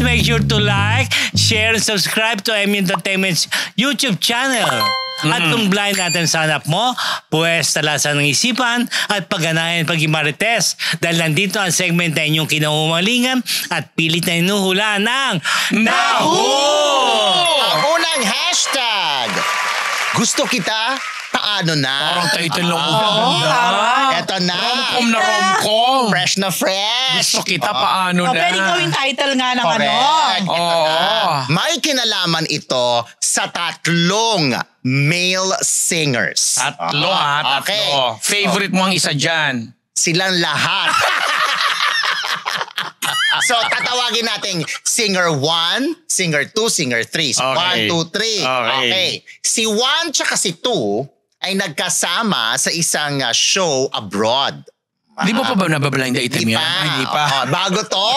Make sure to like, share, and subscribe to MU Entertainment's YouTube channel. At kung blind natin sa hanap mo, pues talasan ng isipan at pagganahan pag-imarites dahil nandito ang segment na inyong kinahumalingan at pilit na inuhula ng NAHU! Ang unang hashtag, gusto kita, paano na? Parang title lang. Eto na. Rom-com na rom-com. Fresh na fresh. Gusto kita, paano na? Pwede gawing title nga ng Correct. ano. Oo. May kinalaman ito sa tatlong male singers. Tatlo ha, tatlo. Okay. Favorite mo ang isa dyan. Silang lahat. So, tatawagin natin singer 1, singer 2, singer 3. So, Okay. 1, 2, 3. Okay. Si 1 tsaka si 2 ay nagkasama sa isang show abroad. Di mo pa ba nabablind item yan? Hindi pa. Oh, bago to.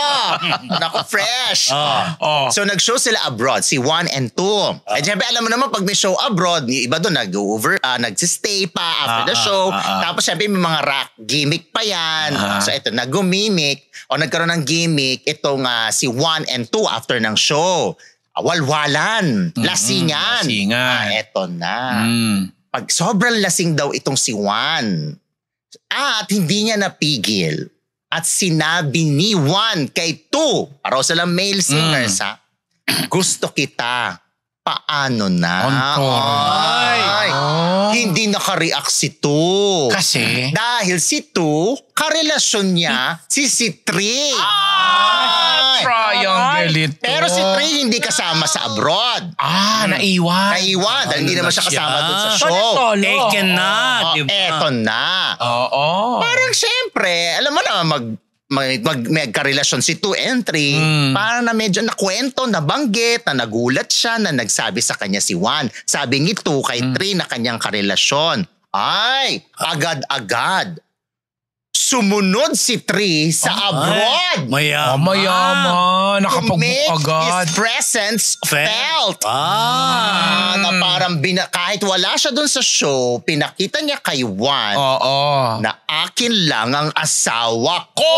Naku, fresh. Oh. So, nag-show sila abroad, si 1 and 2. Eh, syempre, alam mo naman, pag may show abroad, yung iba doon nag-stay pa after the show. Tapos, syempre, may mga rock gimmick pa yan. So, ito, nag-gimmick o nagkaroon ng gimmick itong si 1 and 2 after ng show. Walwalan. Lasingan. Lasingan. Ito na. Pag sobrang lasing daw itong si 1, at hindi niya napigil at sinabi ni 1 kay 2, paraw silang male singers ha, gusto kita, paano na? Ay, hindi naka-react si 2. Kasi? Dahil si 2, karelasyon niya si 3. Triangle ito. Pero si 3 hindi kasama sa abroad. Naiwan. Naiwan dahil hindi naman siya kasama doon sa show. Solo. Taken na, di ba? Eto na. Oo. Parang syempre, alam mo na, magkarelasyon si 2 and 3, parang na medyo nakwento, nabanggit, na nagulat siya, na nagsabi sa kanya si 1. Sabi ni 2 kay 3 na kanyang karelasyon. Ay, agad-agad. Sumunod si 3 sa abroad. Mayaman. Mayaman. To Nakapag-book make agad. his presence felt. Na parang kahit wala siya dun sa show, pinakita niya kay 1 Oo. na akin lang ang asawa ko.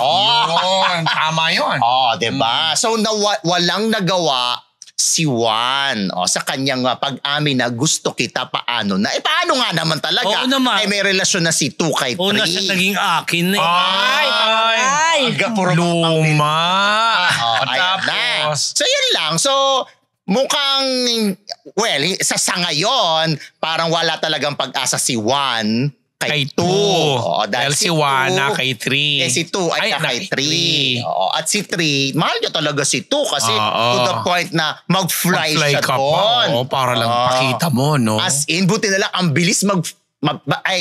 Yun. Tama yun. Diba? So, walang nagawa si 1 sa kanyang pag-amin na gusto kita, paano na. Paano nga naman talaga? Oo naman. May relasyon na si 2 kay 3. Una siya naging akin na. Ay. Luma. Ayan na. So, yun lang. So, mukhang, well, sa ngayon, parang wala talagang pag-asa si 1 kay 2. Dahil si 1 na kay 3. Si 2 ay kay 3. At si 3, mahal niya talaga si 2 kasi to the point na mag-fly siya ka doon. pa. Para lang pakita mo, no? As in, buti na lang, ang bilis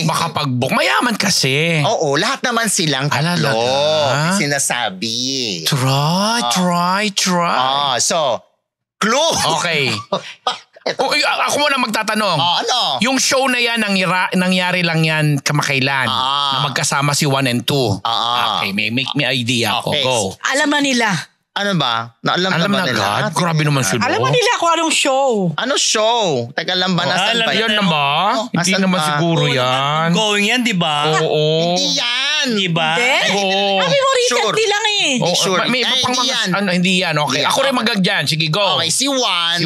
makapag-book. Mayaman kasi. Oo, lahat naman silang tatlo. Alala. Sinasabi. Try. So, clue. Okay. Ako muna magtatanong. Ano? Yung show na yan, nangyari lang yan kamakailan. Na magkasama si 1 and 2. Okay, make me idea ako. Okay. Go. Alam na nila. Ano ba? Alam Alam ba na nila? agad? Grabe naman sila. Alam na nila kung anong show. Ano show? Teka lang ba? Nasaan ba Yan na ba? Hindi Asan naman ba? siguro yan. Going yan, di ba? Oo. Hindi yan. Di ba? Hindi? Oo. Sabi mo Sure. recently lang eh. Oo, Sure. May iba pang Hindi mga... yan. Hindi yan. Okay. Hindi yan. Ako rin magagyan. Sige, go. Okay, si 1.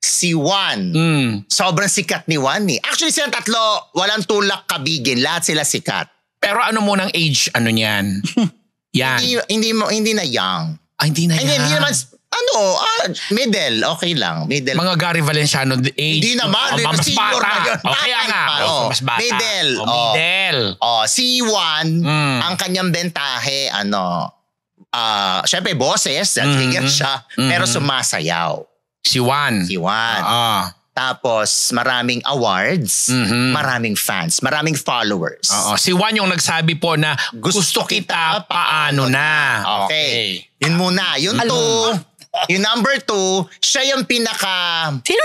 Si 1. Sobrang sikat ni 1 eh. Actually, silang tatlo, walang tulak kabigin. Lahat sila sikat. Pero ano mo ng age, ano niyan? Yan. Hindi na young. Hindi na yan. Hindi naman, middle. Okay lang. Middle. Mga Gary Valenciano age. Hindi naman. Mas Senior bata. na yun. Okay nga. Mas bata. Middle. Middle. Si 1, ang kanyang bentahe, syempre boses, trigger siya, pero sumasayaw. Si 1. Si 1. Tapos maraming awards, maraming fans, maraming followers. Si 1 yung nagsabi po na gusto kita, paano na. Okay. Yun muna. Yung 2, yung number 2, siya yung Sino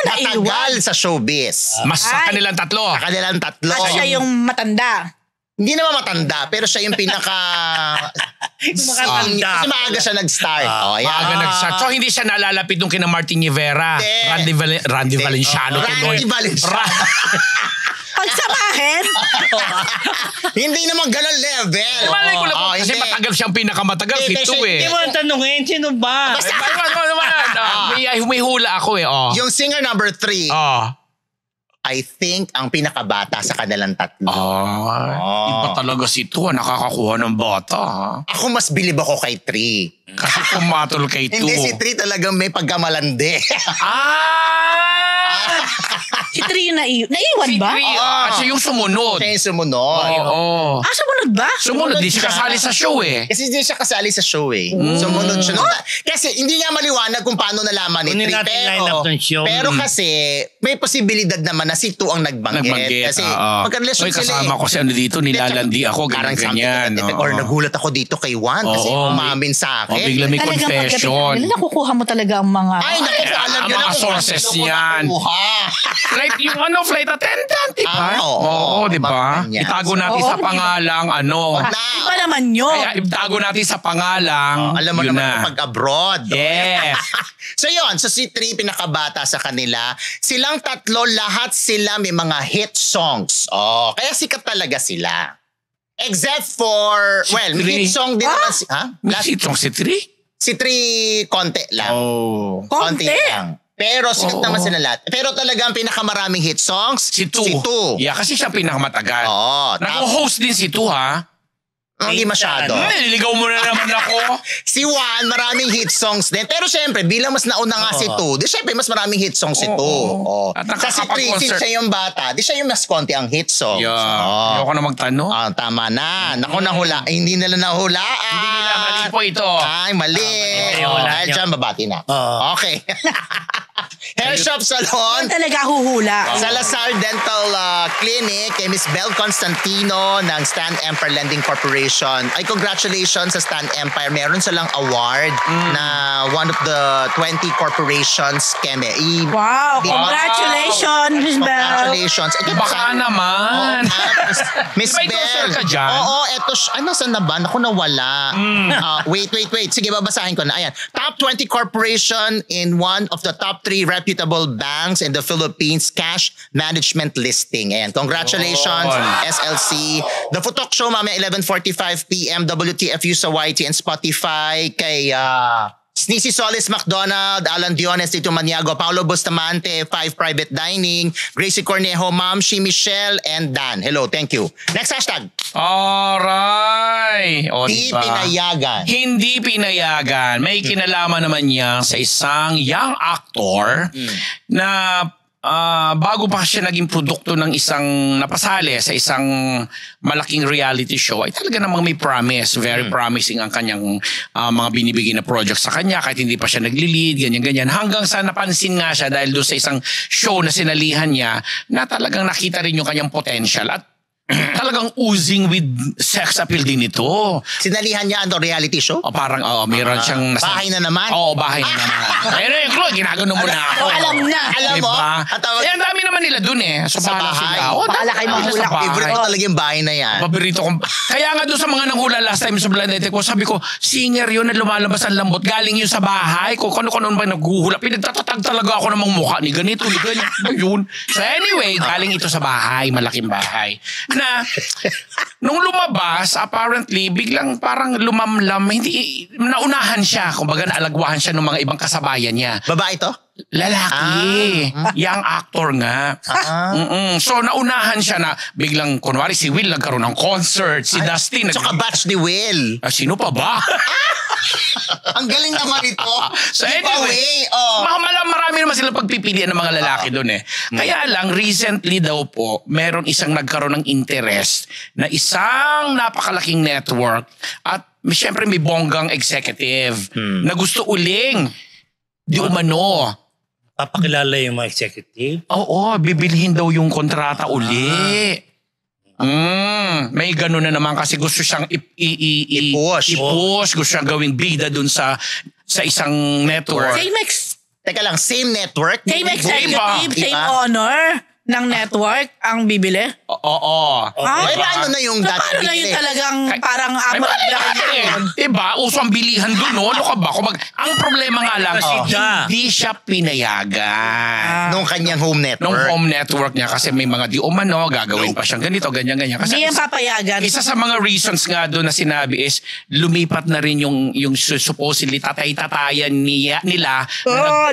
na matagal sa showbiz. Mas sa kanilang tatlo. Sa kanilang tatlo. At siya yung matanda. Hindi naman matanda, pero siya yung Makatanda. Kasi maaga siya nag-start. Maaga nag-start. So hindi siya nalalapit nung kina Martin Rivera. Randy Valenciano. Randy Valenciano. Pagsamahin? Hindi naman ganun level. Malay ko lang po, kasi hindi. matagal siyang pinakamatagal, si Hindi, 2 Hindi eh. mo na tanungin, sino ba? Basta- May hula ako eh. Oh. Yung singer number 3, Oh. I think ang pinakabata sa kanilang tatlo. Iba talaga si 2, nakakakuha ng bata. Ha? Ako mas bilib ako kay 3. Kasi pumatol kay 2. Hindi, si 3 talagang may pagkamalandi. Si Tri naiwan Si ba? 3, kasi yung sumunod. Siya yung sumunod. Oo. Sumunod ba? Sumunod, di siya kasali sa show eh. Kasi hindi siya kasali sa show eh. Sumunod siya. Kasi hindi nga maliwanag kung paano nalaman ni Kunin Tri. natin line-up ng show. Pero kasi may posibilidad naman na si 2 ang nagbanggit. Kasi magkarelasyon Oy, sila kasama ko si ano dito, nilalandi ako, Parang ganyan. something, or nagulat ako dito kay Juan kasi Oo. umamin sa akin. Bigla may confession. Nakukuha mo talaga ang mga... Ay, naku, alam Ang niyo na mga kung sources ano ko yan. nakuha. Flight attendant, di ba? Oo, di ba? ganyan. Itago natin Oo, sa pangalang, Iba naman yun. Kaya itago natin sa pangalang, Alam mo yun naman na. pag-abroad. Yes. So yun, so si 3 pinakabata sa kanila. Silang tatlo, lahat sila may mga hit songs. Kaya sikat talaga sila. Except for, well, may hit song din naman si... Ha? May sitong si Tri? Si 3, konti lang. Oh. Konti Konti. lang. Pero sikat naman sila lahat. Pero talagang pinakamaraming hit songs, Si 2. Si 2. Yeah, kasi siya pinakamatagal. Oo. Nag-host din si 2, ha? Hindi masyado. Nililigaw mo na naman ako. Si Juan, maraming hit songs din. Pero syempre, bilang mas nauna nga si 2, di syempre mas maraming hit songs si 2. At Kasi 3, nakakapag-concert. since siya yung bata, di siya yung mas konti ang hit songs. Yeah. Oo. Ayoko na magtanong. Tama na. Naku, nahula. Hindi nila nahulaan. Hindi nila mali po ito. Ay, mali. mali. Wala Dahil niyo. dyan, babati na. Oo. Okay. Hair Shop Salon. Yan talaga huhula. Salazar Dental Clinic kay Miss Bel Constantino ng Stan Empire Lending Corporation. Ay, congratulations sa Stan Empire. Meron silang award na one of the 20 corporations. Keme. Wow, congratulations, Miss Bell. Congratulations. Eh, Baka naman. Miss May Bel. endorser ka dyan? Oo, eto. Ano, saan na ba? Naku, nawala. Wait. Sige, babasahin ko na. Ayan. Top 20 corporation in one of the top 3 reputable banks in the Philippines cash management listing. Ayan. Congratulations, SLC. The Futok Show, mamaya 11:45 p.m. WTFU sa YT and Spotify kay Sneezy Solis McDonald, Alan Diones, Tito Maniago, Paolo Bustamante, 5 Private Dining, Gracie Cornejo, Ma'am Shi Michelle, and Dan. Hello, thank you. Next hashtag. Aray. O, Di diba? pinayagan. Hindi pinayagan. May kinalaman naman niya sa isang young actor na bago pa siya naging produkto ng isang napasali sa isang malaking reality show, ay talaga namang may promise. Very promising ang kanyang mga binibigay na project sa kanya kahit hindi pa siya nagli-lead, ganyan-ganyan. Hanggang sa napansin nga siya dahil doon sa isang show na sinalihan niya na talagang nakita rin yung kanyang potential at talagang oozing with sex appeal din ito. Sinalihan niya ang reality show? Parang, meron siyang... Bahay na naman? Oo, bahay na naman. Pero yung Chloe, ginagano mo na ako. Alam na. Alam mo? Diba? At tawag- ang dami naman nila dun eh. Sa bahay bahay. sila. Oh, Bahala kayo manghula. Favorite ko talaga yung bahay na yan. Paborito ko. Kaya nga doon sa mga nanghula last time sa Blind Date ko, sabi ko, singer yun na lumalabas ang lambot. Galing yun sa bahay. Kung ano-ano ba naghuhula. Pinagtatatag talaga ako ng mga mukha ni ganito, ni ganyan. Yun. So anyway, galing ito sa bahay. Malaking bahay. Na, nung lumabas, apparently, biglang parang lumamlam. Hindi, naunahan siya. Kumbaga, naalagwahan siya ng mga ibang kasabayan niya. Babae to? Lalaki. Young actor nga. So, naunahan siya na biglang, kunwari, si Will nagkaroon ng concert. Si Dusty. So, kabatch ni Will. Sino pa ba? Ang galing naman ito. So Give anyway, away. marami naman silang pagpipilian ng mga lalaki doon eh. Kaya lang, recently daw po, meron isang nagkaroon ng interest na isang napakalaking network at siyempre may bonggang executive na gusto uling di umano. Papakilala yung mga executive. Oo, bibilhin daw yung kontrata uli. May gano'n na naman kasi gusto siyang I-push. i-push. Gusto siyang gawing bida dun sa isang network. Same Teka lang, same network? executive, Iba. same honor. ng network ang bibili? Oo. Ay, paano na yung dati Paano na yun binili? talagang parang Ay, amot diba? Uso ang bilihan doon, no? Ano ka ba? Ang problema nga lang, hindi siya pinayagan. Nung kanyang home network. Nung home network niya kasi may mga di umano, gagawin pa siyang ganito, ganyan. Kasi Hindi yan papayagan. isa sa mga reasons nga doon na sinabi is lumipat na rin yung supposedly tatay-tatayan nila.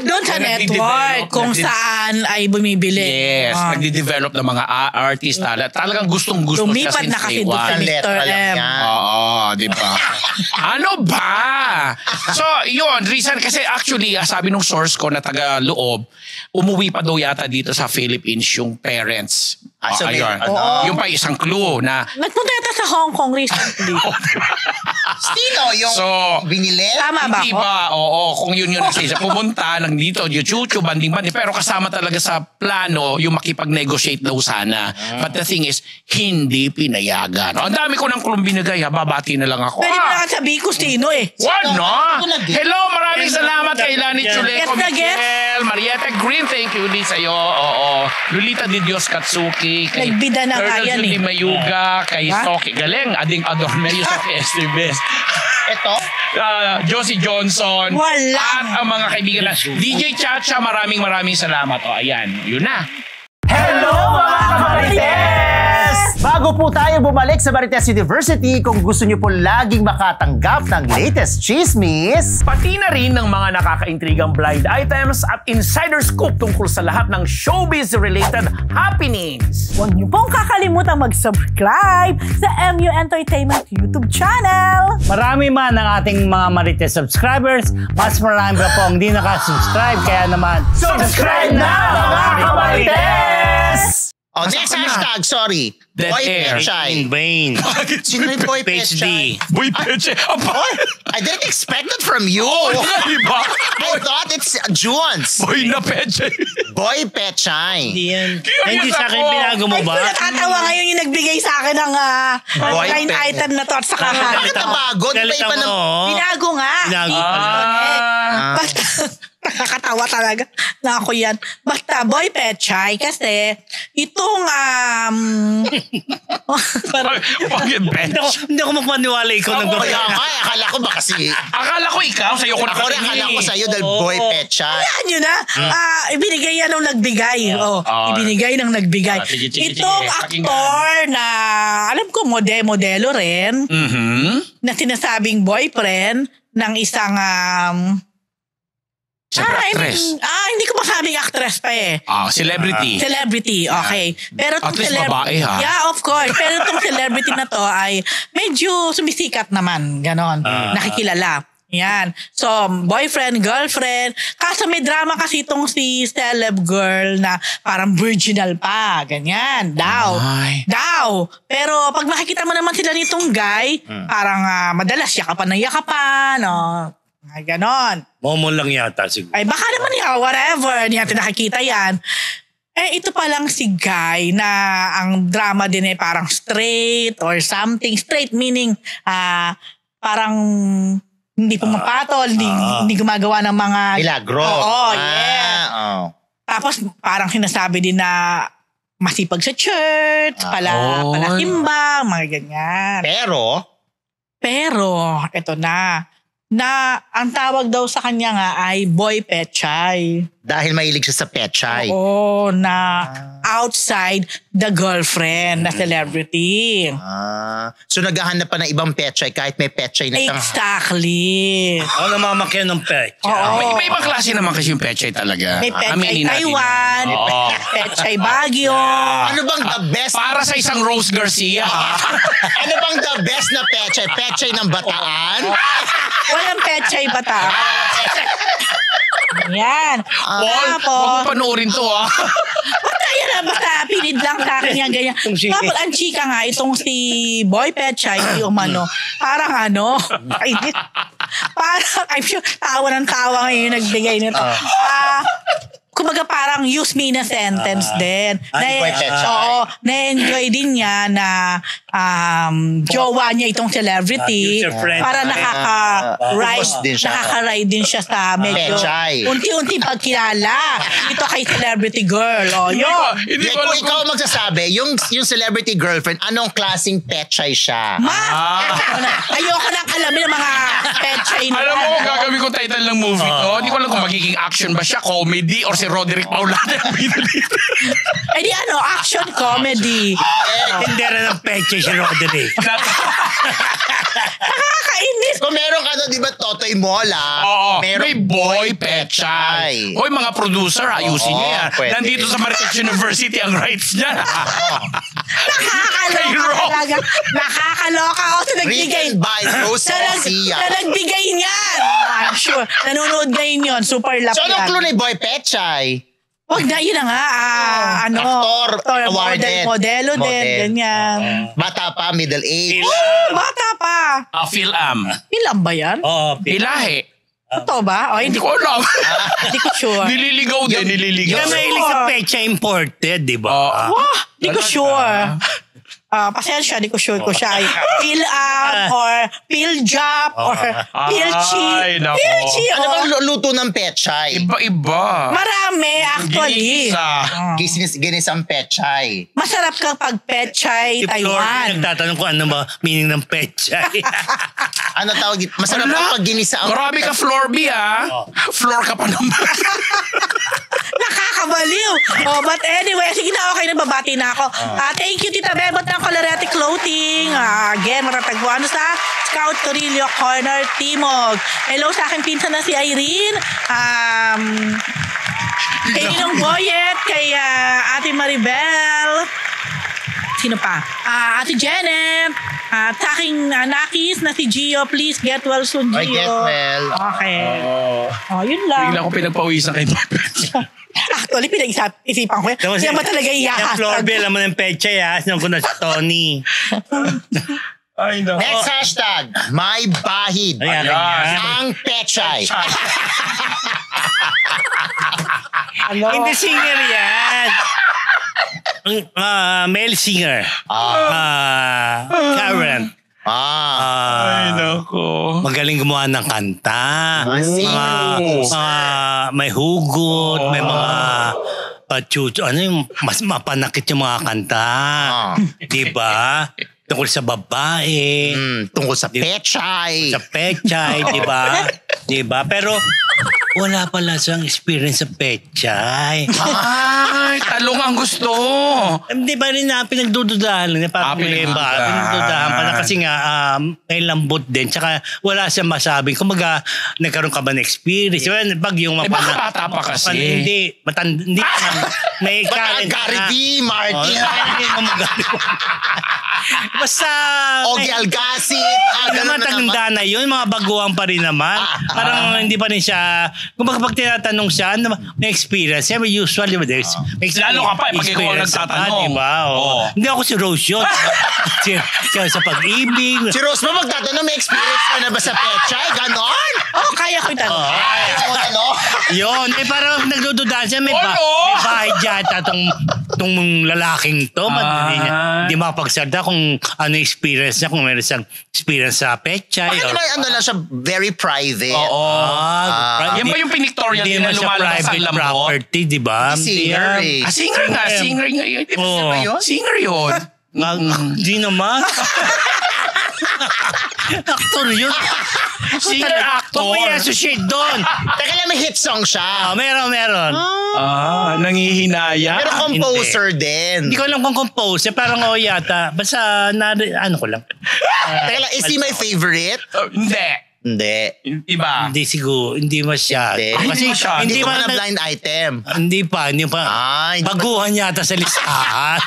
Doon sa network kung saan ay bumibili. Yes, nagde-develop ng mga artista. Talagang gustong-gusto siya Lumipat since na kasi day doon sa one. Mr. Letra lang M. yan. Oo, di ba? Ano ba? So, yun, reason, kasi actually, sabi nung source ko na taga-loob, umuwi pa daw yata dito sa Philippines yung parents. So may, Ayun. ano? Yung pa isang clue na Nagpunta yata sa Hong Kong recently. Sino yung binili? Tama ba hindi ako? ba? Oo, kung yun siya pumunta ng dito, YouTube, banding. Pero kasama talaga sa plano yung makipag-negotiate daw sana. But the thing is, hindi pinayagan. Ang dami ko ng kulong binigay, babati na lang ako. Pwede mo na sabihin ko sino eh. What no? Ito na din. Hello, maraming salamat kay Lani Chuleco, Yes na, yes. Michelle, Mariette Green, thank you ulit sa'yo. Oo. Lolita Di Dios Katsuki, kay Nagbida na nga yan Julie eh. Mayuga, kay Ha? Soki Galing, Ading Adormelio sa Estebes. Ito? Josie Johnson. Wala. At ang mga kaibigan na. DJ Chacha, maraming salamat. O, ayan. Yun na. Hello mga kamarites! Bago po tayo bumalik sa Marites University, kung gusto niyo po laging makatanggap ng latest chismis, Pati na rin ng mga nakakaintrigang blind items at insider scoop tungkol sa lahat ng showbiz-related happenings. Huwag niyo pong kakalimutan mag-subscribe sa MU Entertainment YouTube channel. Marami man ang ating mga Marites subscribers, mas marami pa po ang hindi nakasubscribe. Kaya naman, subscribe na mga kamarites! Oh, next hashtag, sorry. Dead Boy air. Pechay. in vain. Sino yung Boy PhD. Pechay? Boy Peche. I didn't expect it from you. Diba? I thought it's Juans. Boy na Peche. Boy Pechay. Hindi yan. Curious Hindi sa akin ako. binago mo Ay, ba? nakatawa ngayon yung nagbigay sa akin ng Boy, line pe- item na to at saka Bakit nabago? Di ba Galit iba ako, na... oh. Binago nga. Binago Ah. pala. Basta, nakakatawa talaga na ako yan. Basta, Boy Pechay, kasi itong, Bakit Peche? Hindi ako magpaniwala ikaw ng Kaya gawin. nga, akala ko ba kasi... Akala ko ikaw, sa'yo ko Ako rin akala ko sa'yo dahil Boy Pechay. Ayan yun na. Ibinigay yan ng nagbigay. Ibinigay ng nagbigay. Sige, Itong aktor na, alam ko, modelo rin, na sinasabing boyfriend ng isang, Siyempre, actress. hindi ko masabing actress pa eh. Celebrity. Celebrity, okay. Pero At least babae, ha? Yeah, of course. Pero itong celebrity na to ay medyo sumisikat naman. Ganon. Nakikilala. Yan. So, boyfriend, girlfriend. Kaso may drama kasi itong si celeb girl na parang virginal pa. Ganyan. Daw. Ay. Daw. Pero pag makikita mo naman sila nitong guy, parang madalas yakapan ng yakapan. Ay, ganon. Momo lang yata siguro. Ay, baka naman whatever. Hindi natin nakikita yan. Ito pa lang si Guy na ang drama din parang straight or something. Straight meaning parang hindi pumapatol, hindi gumagawa ng mga... Milagro. Oo, yeah. Oh. Tapos parang sinasabi din na masipag sa church, pala timbang, mga ganyan. Pero, ito na ang tawag daw sa kanya nga ay Boy Pechay. Dahil mahilig siya sa Pechay. Oo, na outside the girlfriend na celebrity. So naghahanap pa ng ibang Pechay kahit may Pechay na siyang... Exactly. Ako namamakyan ng pet. Oo. May ibang klase naman kasi yung Pechay talaga. May Pechay Aminin natin. Taiwan, Oo. Pechay Baguio. Ano bang the best? Para sa isang Rose Garcia. Ano bang the best na Pechay? Pechay ng Bataan? Walang Pechay Bataan. Yan. Paul, Tapos, huwag mo panoorin to basta yan na, basta pinid lang sa akin yan, ganyan. Tapos ang chika nga, itong si Boy Pechay, si Umano, parang parang, I'm sure, tawa ng tawa ngayon yung nagbigay nito. Kumbaga parang use me na sentence din. Boy Pechay. Oo, na-enjoy din niya na jowa niya itong celebrity user-friendly. para Host din siya. nakaka-ride din siya sa medyo Pechay. unti-unti pagkilala ito kay celebrity girl. O, yun. Hindi ko Kung alam ikaw magsasabi, yung celebrity girlfriend, anong klaseng pechay siya? Ayoko nang alamin ng mga pechay na. Alam mo kung gagawin ko title ng movie to, hindi ko alam kung magiging action ba siya, comedy, or si Roderick Paulada ang pinalito. Eh di action comedy. Hindi rin ang peche si Roderick. Nakakainis. Kung meron ka di ba, Totoy Mola, Oo, meron may boy pechay. Hoy, mga producer, ayusin niyo yan. pwede. Nandito sa Marites University ang rights niya. Kay Nakakaloka Rock. talaga. Nakakaloka ako sa nagbigay. written by Rose Garcia. Na nagbigay niyan. I'm sure. Nanonood ngayon yun. Super lap So, anong yan. clue ni Boy Pechay? Wag na, yun na nga. Actor, awarded. Modelo din. Model. Ganyan. Bata pa, middle age. Bata pa. Phil-Am. Ilan ba yan? Oo, Pilahe. Totoo ba? O, Hindi ko alam. Hindi ko sure. Nililigaw din, nililigaw. Kaya mahilig sa pecha imported, di ba? Wah, di ko sure. Pasensya, di ko sure ko siya ay Phil-Am or Phil-Jop or Phil-Chi. Ay, nako. Phil-Chi, Ano bang luto ng Pechay? Iba-iba. Marami, actually. Ginisang Pechay. Masarap kapag pechay Si Flor, Taiwan. nagtatanong kung ano ba meaning ng pecha. Ano tawag dito? Masarap Wala. pag ginisa ang... Grabe ka, Floor B, ah. Floor ka pa naman. Nakakabaliw. But anyway, sige na, okay na, babati na ako. Thank you, Tita Bebot ng Colorete Clothing. Again, matatagpuan sa Scout Torillo Corner, Timog. Hello sa aking pinsan na si Irene. Kay Ninong Boyet, kay Ate Maribel. Sino pa? Ate Janet. At sa aking nakis na si Gio. Please get well soon, Gio. I get well. Okay. Yun lang. Bigla ko pinagpawisan kay Actually, pinag-isipan ko. Yan ba talaga Yung Flor, ihahasag? alam mo ng pecha, Sinong ko na si Tony. Ay, no. Next hashtag, may bahid. Ayan. Ang Pechay. Hindi singer yan. Male singer. Karen. Ay, nako. Magaling gumawa ng kanta. Singer. May hugot, may mga pachucho. Ano yung mas mapanakit yung mga kanta. Diba? Tungkol sa babae. Tungkol sa Pechay. Sa pechay, diba? Diba? Pero wala pala siyang experience sa pechay. Ay, talong ang gusto. Hindi ba rin na pinagdududahan lang? Parang pinagdududahan pala kasi nga may lambot din. Tsaka wala siyang masabing. Kumaga, nagkaroon ka ba ng experience? Pag yung baka bata pa kasi. Hindi. Hindi naman. May Karen. Gary D. Martin. Hindi mo magaling. Basta... Ogie Algacid. Matanda na yun. Mga baguhan pa rin naman. Parang hindi pa rin siya... Kung pag tinatanong siya, ano, may experience. Siyempre, usually, may experience. Lalo ka pa, pag ikaw ang nagtatanong. Diba? Hindi ako si Rose yun. Siya sa pag-ibig. Si Rose ba magtatanong, may experience ka na ba sa Pechay? Ganon? Kaya ko itanong. Ano? Yun. Parang nagdududahan siya. May bahay dyan. Itong lalaking to. Hindi makapagsalda kung ano experience niya. Kung meron siyang experience sa Pechay. Bakit naman ano lang siya, very private? Yan ba yung pinictorial Hindi nila naman siya lumalabas ang private lambot? property, di ba? Singer eh. Singer nga. Singer nga yun. Singer yun. Hindi naman. Actor yun. Singer actor. Kung may associate doon. Teka lang, may hit song siya. Meron. Nangihinaya. Pero composer din. Hindi ko alam kung compose. Parang yata. Basta, ano ko lang. Teka lang, is he my favorite? Hindi. Hindi. Iba. Hindi siguro. Hindi masyado. Hindi. Kasi Hindi hindi ko pa na blind item. Hindi pa. Hindi Baguhan yata sa listahan.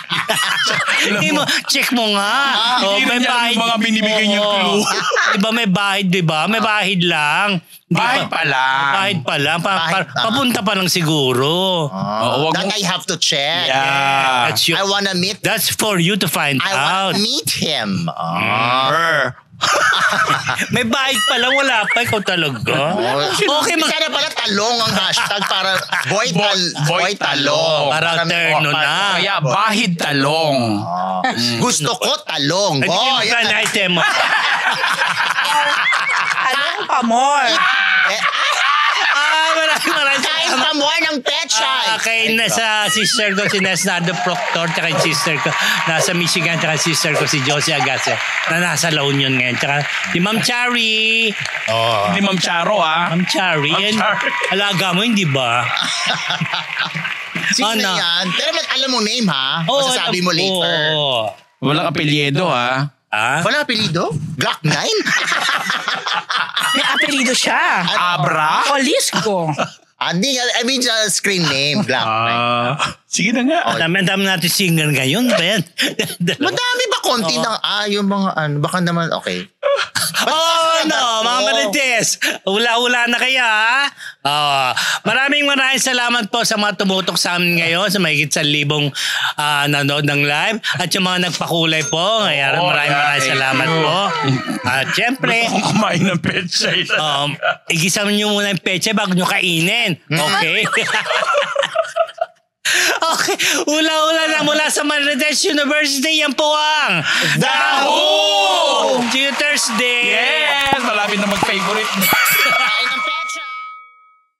Hindi mo, check mo nga. Hindi na mga binibigay niyong clue. Diba may bahid, diba? May bahid lang. Bahid pa lang. Bahid pa lang. Papunta pa lang siguro. That I have to check. Yeah. That's I wanna meet That's for you to find I wanna out. meet him. May bahid pa lang, wala pa. Ikaw talaga. Okay, sana pala talong ang hashtag para boy talong. Para terno na. Kaya bahid talong. Gusto ko talong. Hindi Boy. mo na item mo. Anong pa more? Maraming Kain pa more ng pechay. kay nasa sister ko si Nesnardo Proctor, tsaka yung sister ko nasa Michigan, tsaka sister ko si Josie Agase na nasa La Union ngayon. Tsaka si Ma'am Chari. Hindi Ma'am Charo, Ma'am Chari. Ma'am Chari. Alaga mo, hindi ba? Sino Ano? yan? Pero alam mo name ha? Masasabi mo later. Oo. Walang apelyido, ha? Ah? Wala apelido? Glock 9? May apelido siya. Abra? Olisco. Hindi, I mean screen name, Glock 9. Sige na nga. Dami-dami natin singer ngayon. Ba yan? Madami ba konti ng, yung mga ano, baka naman, okay. Mga Marites. Ula-ula na kaya, ha? Maraming salamat po sa mga tumutok sa amin ngayon, sa mahigit 1,000 nanood ng live. At yung mga nagpakulay po. Maraming salamat po. At syempre, Kung kumain ng pechay. igisa nyo muna yung peche bago nyo kainin. Okay? Okay, ula-ula na mula sa Marites University. Yan po ang The Who! See you Thursday. Yes! Malapit na mag-favorite.